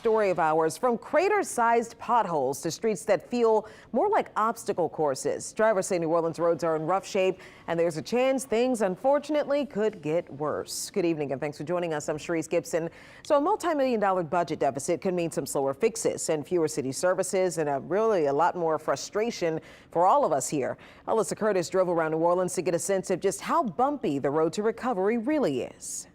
Story of ours, from crater-sized potholes to streets that feel more like obstacle courses. Drivers say New Orleans roads are in rough shape, and there's a chance things, unfortunately, could get worse. Good evening, and thanks for joining us. I'm Sharice Gibson. So a multi-million-dollar budget deficit could mean some slower fixes and fewer city services and really a lot more frustration for all of us here. Alyssa Curtis drove around New Orleans to get a sense of just how bumpy the road to recovery really is.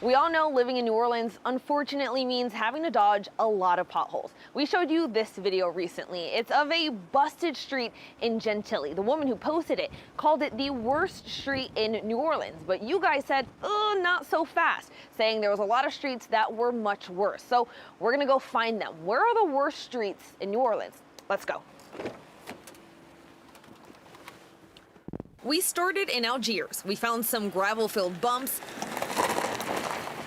We all know living in New Orleans unfortunately means having to dodge a lot of potholes. We showed you this video recently. It's of a busted street in Gentilly. The woman who posted it called it the worst street in New Orleans, but you guys said, oh, not so fast, saying there was a lot of streets that were much worse. So we're gonna go find them. Where are the worst streets in New Orleans? Let's go. We started in Algiers. We found some gravel-filled bumps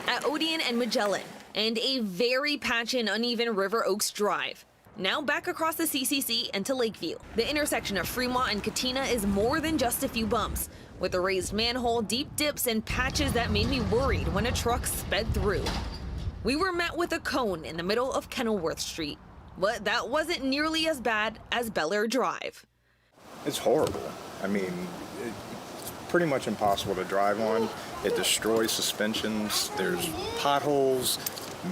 at Odeon and Magellan, and a very patchy and uneven River Oaks Drive. Now back across the CCC and to Lakeview. The intersection of Fremont and Katina is more than just a few bumps, with a raised manhole, deep dips, and patches that made me worried when a truck sped through. We were met with a cone in the middle of Kenilworth Street, but that wasn't nearly as bad as Bel Air Drive. It's horrible. I mean, it's pretty much impossible to drive on. It destroys suspensions. There's potholes,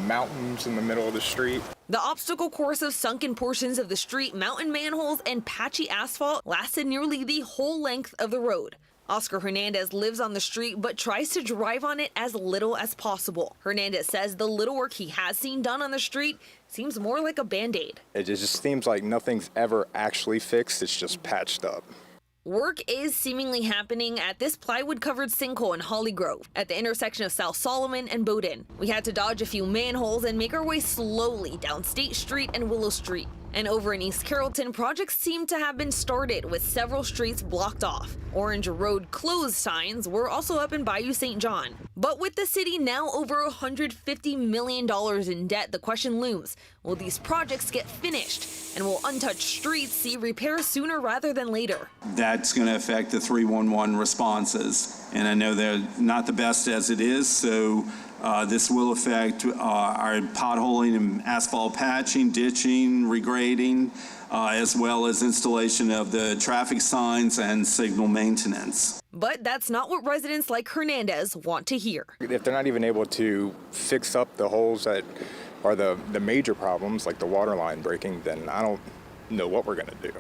mountains in the middle of the street. The obstacle course of sunken portions of the street, mountain manholes, and patchy asphalt lasted nearly the whole length of the road. Oscar Hernandez lives on the street but tries to drive on it as little as possible. Hernandez says the little work he has seen done on the street seems more like a Band-Aid. It just seems like nothing's ever actually fixed. It's just patched up. Work is seemingly happening at this plywood-covered sinkhole in Holly Grove at the intersection of South Solomon and Bowdoin. We had to dodge a few manholes and make our way slowly down State Street and Willow Street. And over in East Carrollton, projects seem to have been started with several streets blocked off. Orange Road closed signs were also up in Bayou St. John. But with the city now over $150 million in debt, the question looms, will these projects get finished? And will untouched streets see repair sooner rather than later? That's going to affect the 311 responses. And I know they're not the best as it is, so this will affect our potholing and asphalt patching, ditching, regrading, as well as installation of the traffic signs and signal maintenance. But that's not what residents like Hernandez want to hear. If they're not even able to fix up the holes that are the major problems, like the water line breaking, then I don't know what we're going to do.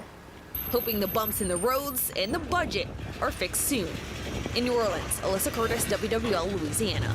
Hoping the bumps in the roads and the budget are fixed soon. In New Orleans, Alyssa Curtis, WWL, Louisiana.